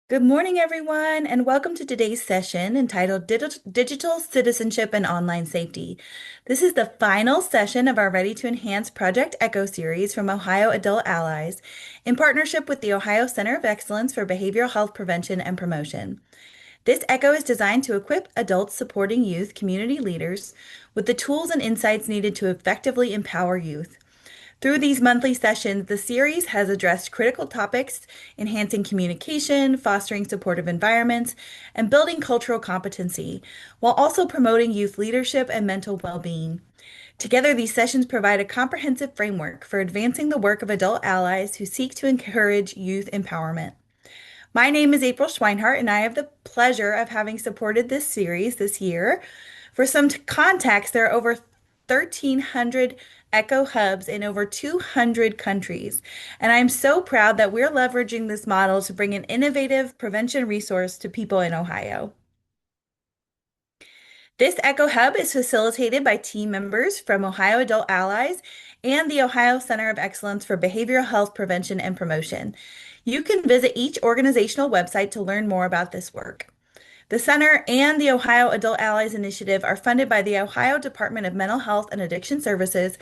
Good morning, everyone, and welcome to today's session entitled Digital Citizenship and Online Safety. This is the final session of our Ready to Enhance Project Echo series from Ohio Adult Allies in partnership with the Ohio Center of Excellence for Behavioral Health Prevention and Promotion. This Echo is designed to equip adults supporting youth community leaders with the tools and insights needed to effectively empower youth. Through these monthly sessions, the series has addressed critical topics, enhancing communication, fostering supportive environments, and building cultural competency, while also promoting youth leadership and mental well-being. Together, these sessions provide a comprehensive framework for advancing the work of adult allies who seek to encourage youth empowerment. My name is April Schweinhart, and I have the pleasure of having supported this series this year. For some context, there are over 1,300 Echo hubs in over 200 countries, and I'm so proud that we're leveraging this model to bring an innovative prevention resource to people in Ohio. This Echo Hub is facilitated by team members from Ohio Adult Allies and the Ohio Center of Excellence for Behavioral Health Prevention and Promotion. You can visit each organizational website to learn more about this work. The Center and the Ohio Adult Allies Initiative are funded by the Ohio Department of Mental Health and Addiction Services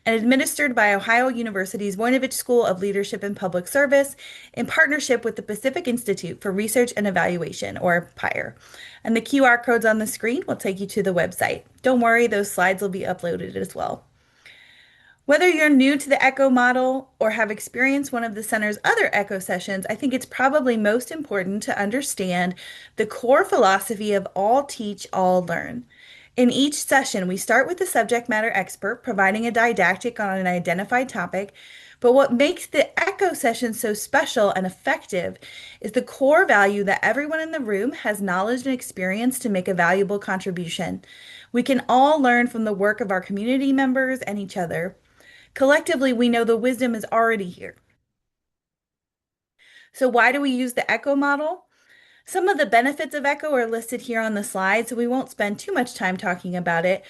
and administered by Ohio University's Voinovich School of Leadership and Public Service in partnership with the Pacific Institute for Research and Evaluation, or PIRE. And the QR codes on the screen will take you to the website. Don't worry, those slides will be uploaded as well. Whether you're new to the Echo model or have experienced one of the center's other Echo sessions, I think it's probably most important to understand the core philosophy of all teach, all learn. In each session, we start with the subject matter expert providing a didactic on an identified topic, but what makes the Echo session so special and effective is the core value that everyone in the room has knowledge and experience to make a valuable contribution. We can all learn from the work of our community members and each other. Collectively, we know the wisdom is already here. So why do we use the Echo model? Some of the benefits of Echo are listed here on the slide, so we won't spend too much time talking about it.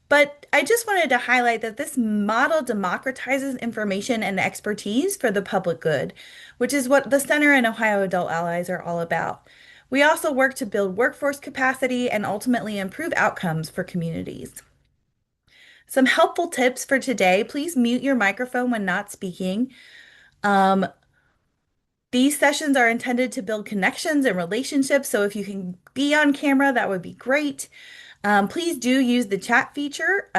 But I just wanted to highlight that this model democratizes information and expertise for the public good, which is what the Center and Ohio Adult Allies are all about. We also work to build workforce capacity and ultimately improve outcomes for communities. Some helpful tips for today. Please mute your microphone when not speaking. Um, these sessions are intended to build connections and relationships, so if you can be on camera, that would be great. Please do use the chat feature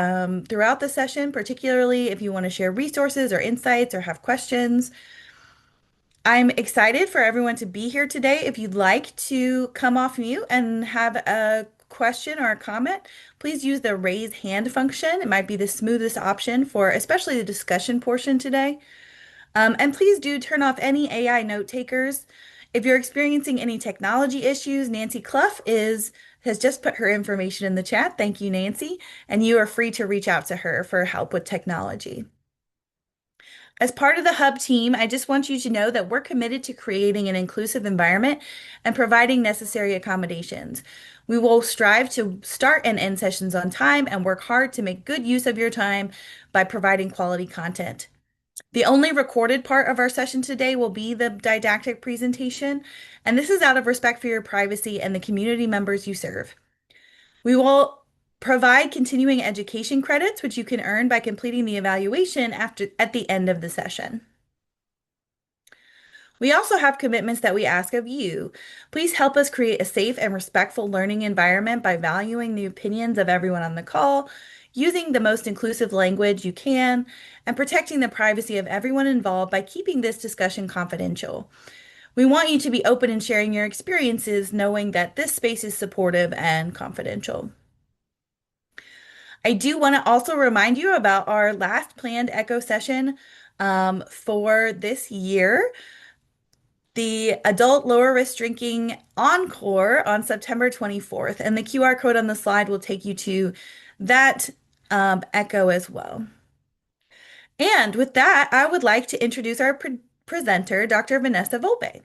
throughout the session, particularly if you want to share resources or insights or have questions. I'm excited for everyone to be here today. If you'd like to come off mute and have a question or a comment, please use the raise hand function. It might be the smoothest option for especially the discussion portion today. And please do turn off any AI note takers. If you're experiencing any technology issues, Nancy Clough has just put her information in the chat. Thank you, Nancy. And you are free to reach out to her for help with technology. As part of the Hub team, I just want you to know that we're committed to creating an inclusive environment and providing necessary accommodations. We will strive to start and end sessions on time and work hard to make good use of your time by providing quality content. The only recorded part of our session today will be the didactic presentation, and this is out of respect for your privacy and the community members you serve. We will provide continuing education credits, which you can earn by completing the evaluation at the end of the session. We also have commitments that we ask of you. Please help us create a safe and respectful learning environment by valuing the opinions of everyone on the call, using the most inclusive language you can, and protecting the privacy of everyone involved by keeping this discussion confidential. We want you to be open in sharing your experiences, knowing that this space is supportive and confidential. I do want to also remind you about our last planned Echo session for this year, the Adult Lower Risk Drinking Encore on September 24th. And the QR code on the slide will take you to that Echo as well. And with that, I would like to introduce our presenter, Dr. Vanessa Volpe.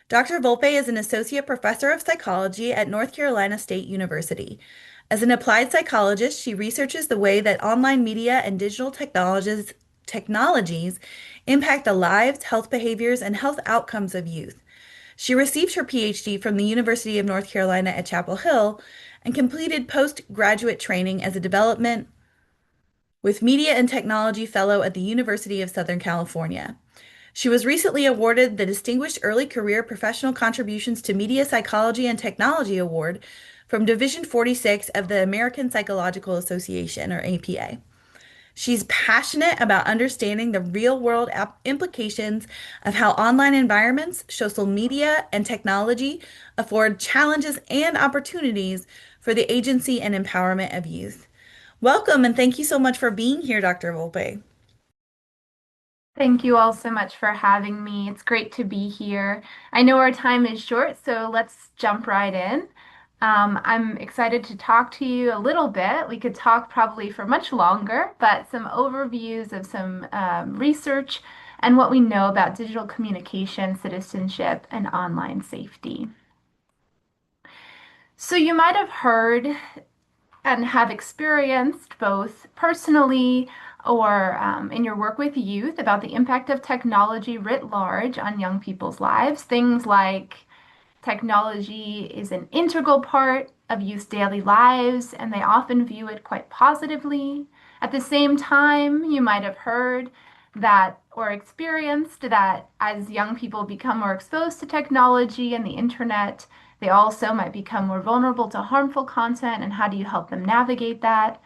Dr. Volpe is an associate professor of psychology at North Carolina State University. As an applied psychologist, she researches the way that online media and digital technologies impact the lives, health behaviors, and health outcomes of youth. She received her PhD from the University of North Carolina at Chapel Hill and completed postgraduate training as a development with Media and Technology Fellow at the University of Southern California. She was recently awarded the Distinguished Early Career Professional Contributions to Media Psychology and Technology Award from Division 46 of the American Psychological Association, or APA. She's passionate about understanding the real-world implications of how online environments, social media, and technology afford challenges and opportunities for the agency and empowerment of youth. Welcome, and thank you so much for being here, Dr. Volpe. Thank you all so much for having me. It's great to be here. I know our time is short, so let's jump right in. I'm excited to talk to you a little bit. We could talk probably for much longer, but some overviews of some research and what we know about digital communication, citizenship, and online safety. So you might have heard and have experienced both personally or in your work with youth about the impact of technology writ large on young people's lives. Things like technology is an integral part of youth's daily lives, and they often view it quite positively. At the same time, you might have heard that or experienced that as young people become more exposed to technology and the internet, they also might become more vulnerable to harmful content, and how do you help them navigate that?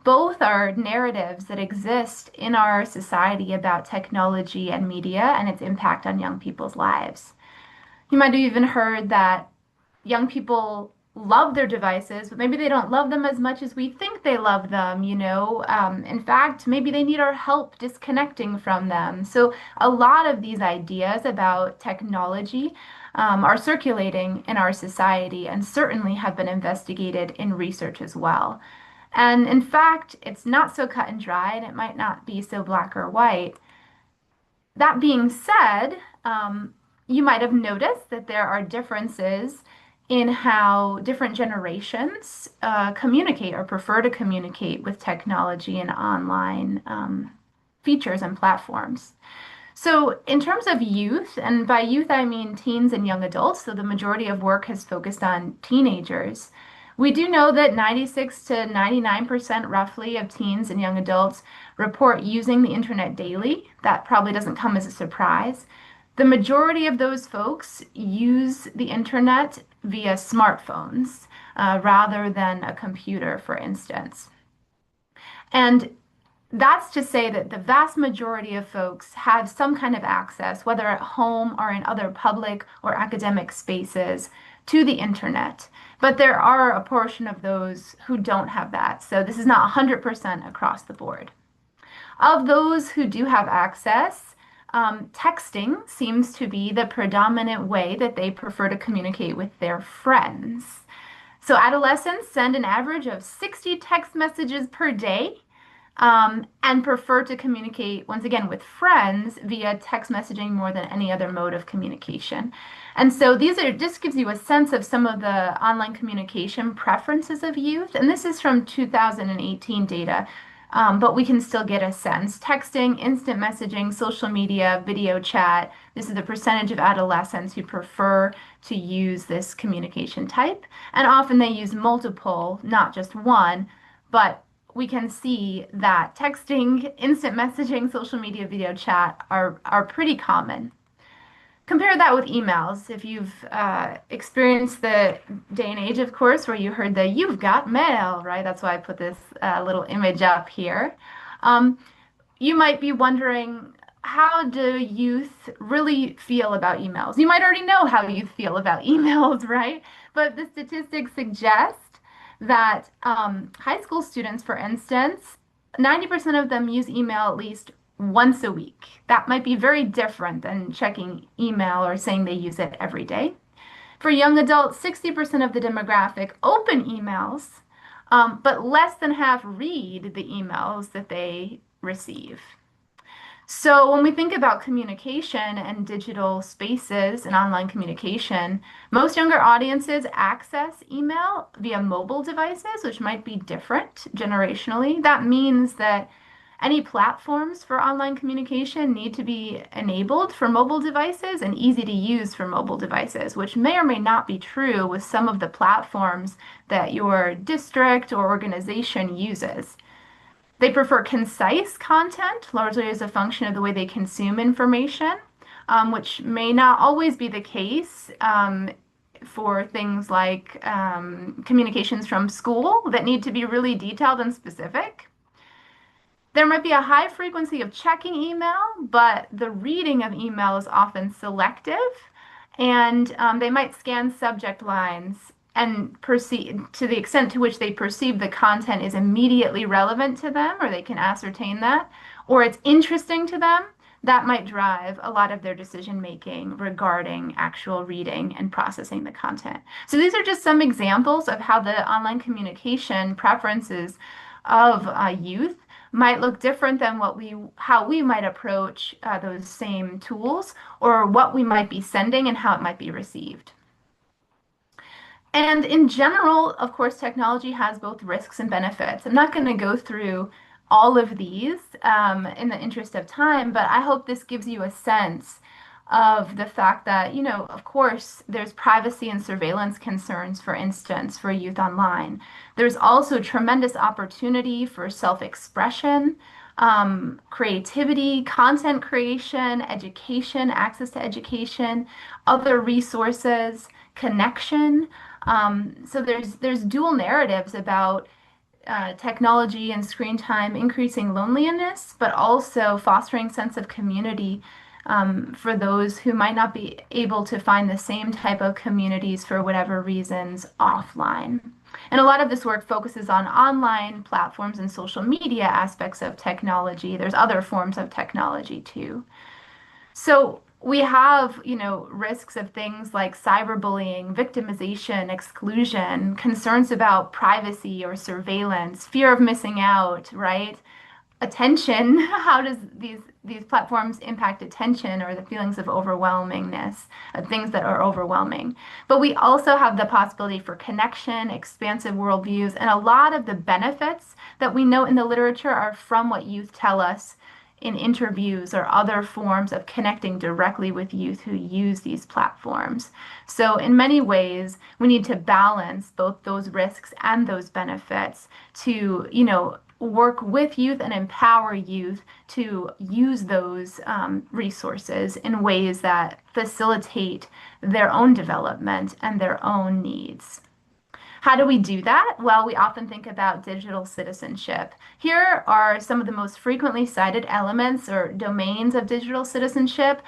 Both are narratives that exist in our society about technology and media and its impact on young people's lives. You might have even heard that young people love their devices, but maybe they don't love them as much as we think they love them, you know. In fact, maybe they need our help disconnecting from them. So, a lot of these ideas about technology are circulating in our society and certainly have been investigated in research as well. And in fact, it's not so cut and dry, and it might not be so black or white. That being said, you might have noticed that there are differences in how different generations communicate or prefer to communicate with technology and online features and platforms. So, in terms of youth, and by youth I mean teens and young adults, so the majority of work has focused on teenagers. We do know that 96 to 99% roughly of teens and young adults report using the internet daily. That probably doesn't come as a surprise. The majority of those folks use the internet via smartphones rather than a computer, for instance. And that's to say that the vast majority of folks have some kind of access, whether at home or in other public or academic spaces, to the internet. But there are a portion of those who don't have that. So this is not 100% across the board. Of those who do have access, texting seems to be the predominant way that they prefer to communicate with their friends. So adolescents send an average of 60 text messages per day and prefer to communicate, once again, with friends via text messaging more than any other mode of communication. And so this gives you a sense of some of the online communication preferences of youth. And this is from 2018 data, but we can still get a sense. Texting, instant messaging, social media, video chat. This is the percentage of adolescents who prefer to use this communication type. And often they use multiple, not just one, but we can see that texting, instant messaging, social media, video chat are pretty common. Compare that with emails. If you've experienced the day and age, of course, where you heard the "you've got mail," right? That's why I put this little image up here. Um, you might be wondering, how do youth really feel about emails? You might already know how youth feel about emails, right? But the statistics suggest that high school students, for instance, 90% of them use email at least once a week. That might be very different than checking email or saying they use it every day. For young adults, 60% of the demographic open emails, but less than half read the emails that they receive. So, when we think about communication and digital spaces and online communication, most younger audiences access email via mobile devices, which might be different generationally. That means that Any platforms for online communication need to be enabled for mobile devices and easy to use for mobile devices, which may or may not be true with some of the platforms that your district or organization uses. They prefer concise content, largely as a function of the way they consume information, which may not always be the case for things like communications from school that need to be really detailed and specific. There might be a high frequency of checking email, but the reading of email is often selective, and they might scan subject lines and perceive to the extent to which they perceive the content is immediately relevant to them, or they can ascertain that, or it's interesting to them. That might drive a lot of their decision making regarding actual reading and processing the content. So these are just some examples of how the online communication preferences of youth might look different than how we might approach those same tools or what we might be sending and how it might be received. And in general, of course, technology has both risks and benefits. I'm not going to go through all of these in the interest of time, but I hope this gives you a sense of the fact that, of course, there's privacy and surveillance concerns, for instance, for youth online. There's also tremendous opportunity for self-expression, creativity, content creation, education, access to education, other resources, connection. So there's dual narratives about technology and screen time increasing loneliness, but also fostering sense of community for those who might not be able to find the same type of communities for whatever reasons offline. And a lot of this work focuses on online platforms and social media aspects of technology. There's other forms of technology too. So we have, risks of things like cyberbullying, victimization, exclusion, concerns about privacy or surveillance, fear of missing out, right? Attention. How does these platforms impact attention or the feelings of overwhelmingness, of things that are overwhelming? But we also have the possibility for connection, expansive worldviews, and a lot of the benefits that we know in the literature are from what youth tell us in interviews or other forms of connecting directly with youth who use these platforms. So, in many ways, we need to balance both those risks and those benefits to, work with youth and empower youth to use those resources in ways that facilitate their own development and their own needs. How do we do that? Well, we often think about digital citizenship. Here are some of the most frequently cited elements or domains of digital citizenship.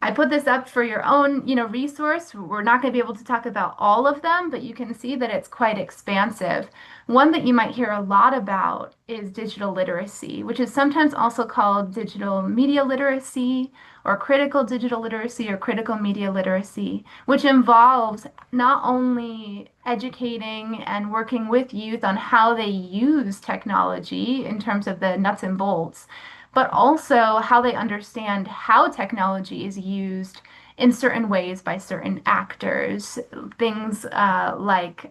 I put this up for your own, resource. We're not going to be able to talk about all of them, but you can see that it's quite expansive. One that you might hear a lot about is digital literacy, which is sometimes also called digital media literacy or critical digital literacy or critical media literacy, which involves not only educating and working with youth on how they use technology in terms of the nuts and bolts, but also how they understand how technology is used in certain ways by certain actors. Things like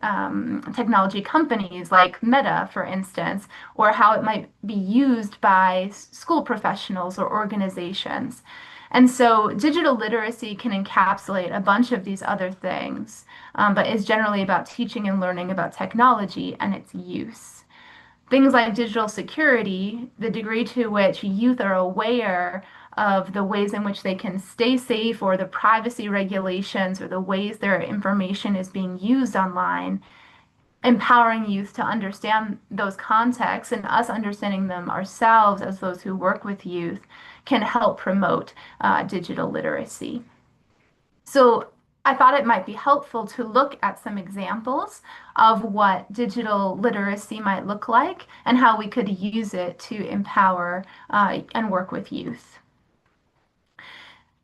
technology companies like Meta, for instance, or how it might be used by school professionals or organizations. And so digital literacy can encapsulate a bunch of these other things, but is generally about teaching and learning about technology and its use. Things like digital security, the degree to which youth are aware of the ways in which they can stay safe or the privacy regulations or the ways their information is being used online, empowering youth to understand those contexts and us understanding them ourselves as those who work with youth can help promote digital literacy. So I thought it might be helpful to look at some examples of what digital literacy might look like and how we could use it to empower and work with youth.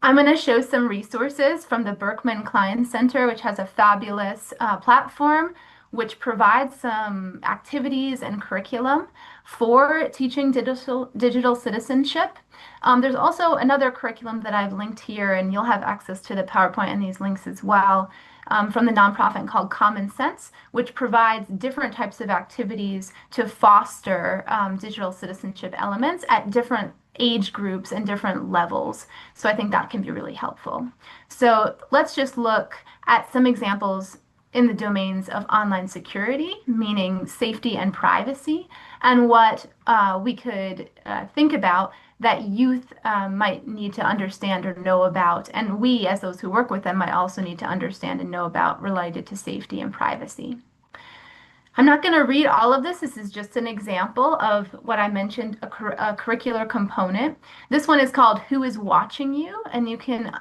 I'm going to show some resources from the Berkman Klein Center, which has a fabulous platform which provides some activities and curriculum for teaching digital citizenship. There's also another curriculum that I've linked here, and you'll have access to the PowerPoint and these links as well, from the nonprofit called Common Sense, which provides different types of activities to foster digital citizenship elements at different age groups and different levels. So I think that can be really helpful. So let's just look at some examples in the domains of online security, meaning safety and privacy, and what we could think about that youth might need to understand or know about, and we, as those who work with them, might also need to understand and know about related to safety and privacy. I'm not going to read all of this. This is just an example of what I mentioned, a curricular component. This one is called Who is Watching You? And you can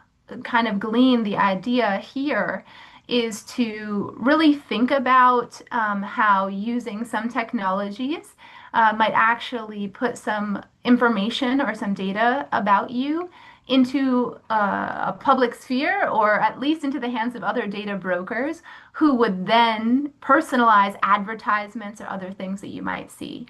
kind of glean the idea here is to really think about how using some technologies might actually put some information or some data about you into a public sphere, or at least into the hands of other data brokers who would then personalize advertisements or other things that you might see.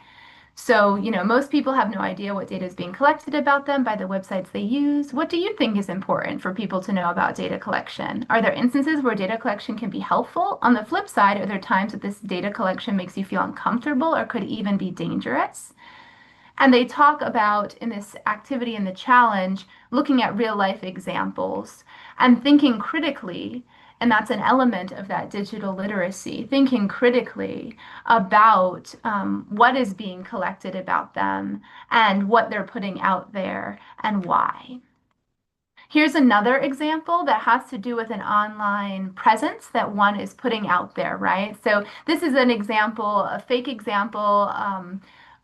So, most people have no idea what data is being collected about them by the websites they use. What do you think is important for people to know about data collection? Are there instances where data collection can be helpful? On the flip side, are there times that this data collection makes you feel uncomfortable or could even be dangerous? And they talk about in this activity and the challenge, looking at real life examples and thinking critically. And that's an element of that digital literacy, thinking critically about what is being collected about them and what they're putting out there and why. Here's another example that has to do with an online presence that one is putting out there, right? So this is an example, a fake example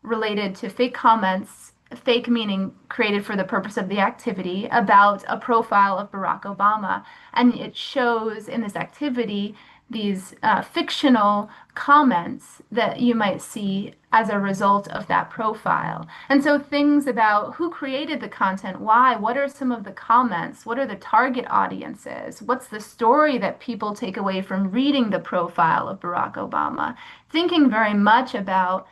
related to fake comments, fake meaning created for the purpose of the activity, about a profile of Barack Obama. And it shows in this activity these fictional comments that you might see as a result of that profile. And so things about who created the content, why, what are some of the comments, what are the target audiences, what's the story that people take away from reading the profile of Barack Obama, thinking very much about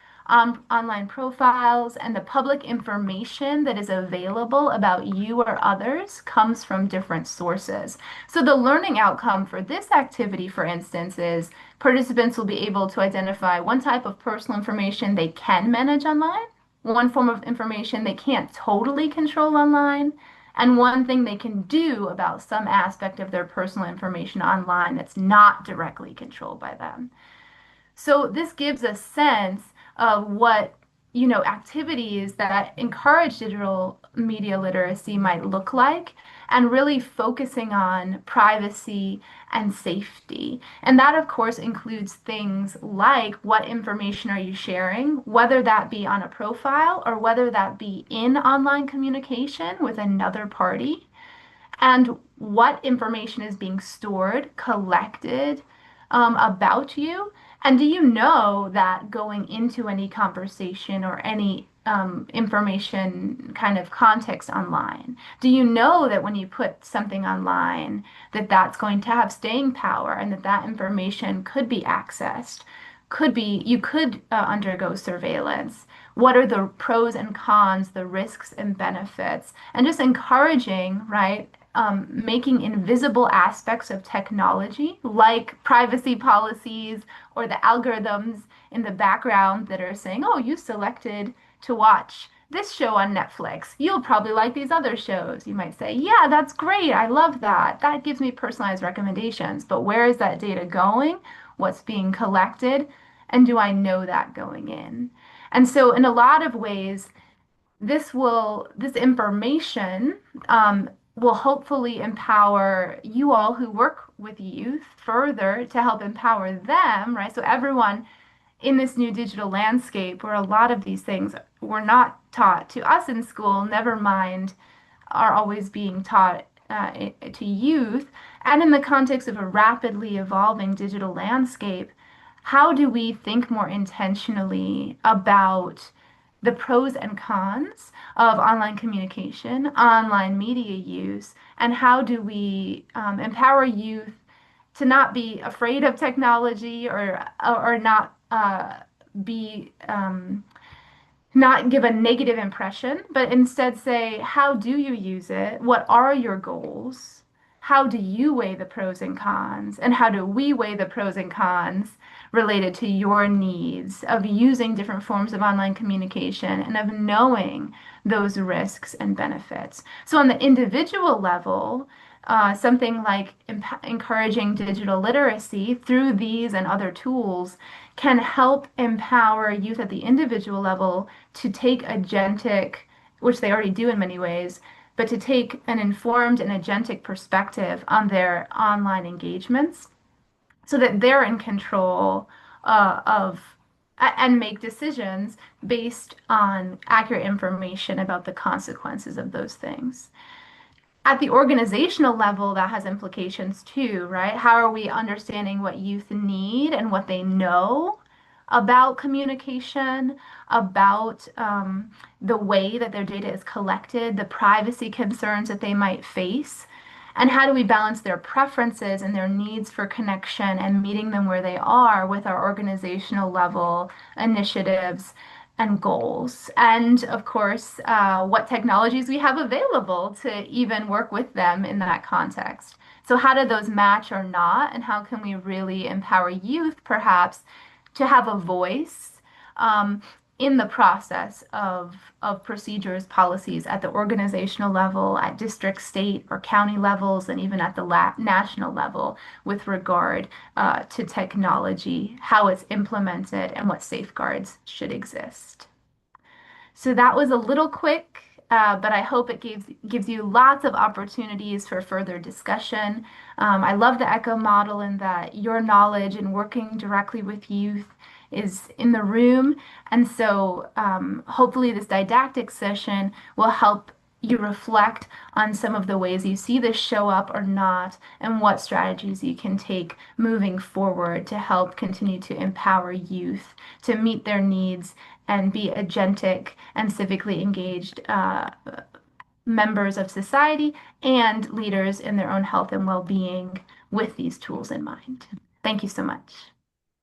online profiles and the public information that is available about you or others comes from different sources. So the learning outcome for this activity, for instance, is participants will be able to identify one type of personal information they can manage online, one form of information they can't totally control online, and one thing they can do about some aspect of their personal information online that's not directly controlled by them. So this gives a sense of what, activities that encourage digital media literacy might look like, and really focusing on privacy and safety. And that, of course, includes things like what information are you sharing, whether that be on a profile or whether that be in online communication with another party, and what information is being stored, collected about you. And do you know that going into any conversation or any information kind of context online, do you know that when you put something online, that that's going to have staying power and that that information could be accessed, could be, you could undergo surveillance? What are the pros and cons, the risks and benefits, and just encouraging, right? Making invisible aspects of technology, like privacy policies or the algorithms in the background that are saying, oh, you selected to watch this show on Netflix. You'll probably like these other shows. You might say, yeah, that's great. I love that. That gives me personalized recommendations. But where is that data going? What's being collected? And do I know that going in? And so, in a lot of ways, this information will hopefully empower you all who work with youth further to help empower them, right? So everyone in this new digital landscape where a lot of these things were not taught to us in school, never mind are always being taught to youth. And in the context of a rapidly evolving digital landscape, how do we think more intentionally about the pros and cons of online communication, online media use, and how do we empower youth to not be afraid of technology or not be not give a negative impression, but instead say, how do you use it? What are your goals? How do you weigh the pros and cons? And how do we weigh the pros and cons related to your needs of using different forms of online communication and of knowing those risks and benefits? So, on the individual level, something like encouraging digital literacy through these and other tools can help empower youth at the individual level to take agentic, which they already do in many ways, but to take an informed and agentic perspective on their online engagements so that they're in control of and make decisions based on accurate information about the consequences of those things. At the organizational level, that has implications too, right? How are we understanding what youth need and what they know about communication, about the way that their data is collected, the privacy concerns that they might face, and how do we balance their preferences and their needs for connection and meeting them where they are with our organizational level initiatives and goals. And of course, what technologies we have available to even work with them in that context. So, how do those match or not? And how can we really empower youth, perhaps, to have a voice um, in the process of procedures, policies at the organizational level, at district, state, or county levels, and even at the national level with regard to technology, how it's implemented, and what safeguards should exist. So that was a little quick, but I hope it gives you lots of opportunities for further discussion. I love the Echo model in that your knowledge and working directly with youth is in the room. And so hopefully this didactic session will help you reflect on some of the ways you see this show up or not, and what strategies you can take moving forward to help continue to empower youth to meet their needs and be agentic and civically engaged members of society and leaders in their own health and well-being with these tools in mind. Thank you so much.